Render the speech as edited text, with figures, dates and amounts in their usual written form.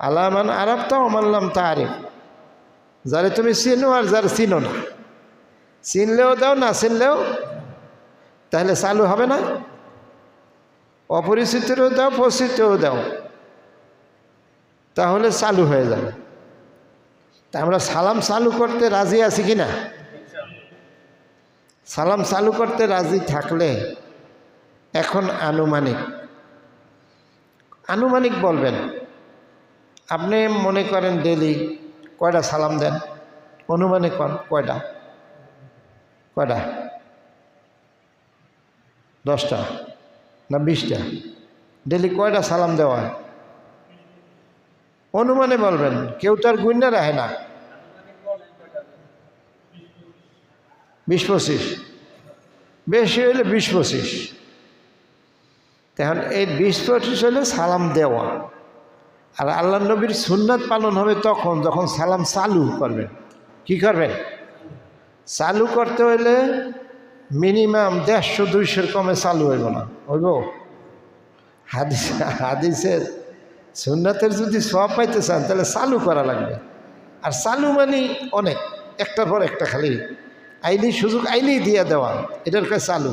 আলামান আরাফতা ওয়া মান লাম তারিফ, যারে তুমি চিনো আর যারে চিনো না, চিনলেও দাও না চিনলেও, তাহলে চালু হবে না? অপরিচিতও দাও পরিচিতও দাও, তাহলে চালু হয়ে যাবে। তা আমরা সালাম চালু করতে রাজি আছি কি না? সালাম চালু করতে রাজি থাকলে এখন আনুমানিক বলবেন। আপনি মনে করেন ডেলি কয়টা সালাম দেন? অনুমানিক কয়টা? 10টা না 20টা? ডেলি কয়টা সালাম দেওয়া হয়? অনুমানে বলবেন, কেউ তো আর গুণনা রাখে না। 20-25, বেশি হইলে 20-25। তখন এই 20-25 হলে সালাম দেওয়া। আর আল্লাহ নবীর সুন্নাত পালন হবে তখন যখন সালাম চালু করবেন। কি করবেন? চালু করতে হইলে মিনিমাম 150-200 কমে চালু হইব না, হইব? হাদিসের সুন্নাতের যদি সওয়াব পাইতে চান তাহলে চালু করা লাগবে। আর চালু মানে অনেক, একটার পর একটা খালি আইনি সুযোগ আইলেই দিয়ে দেওয়া, এটার কাছে চালু।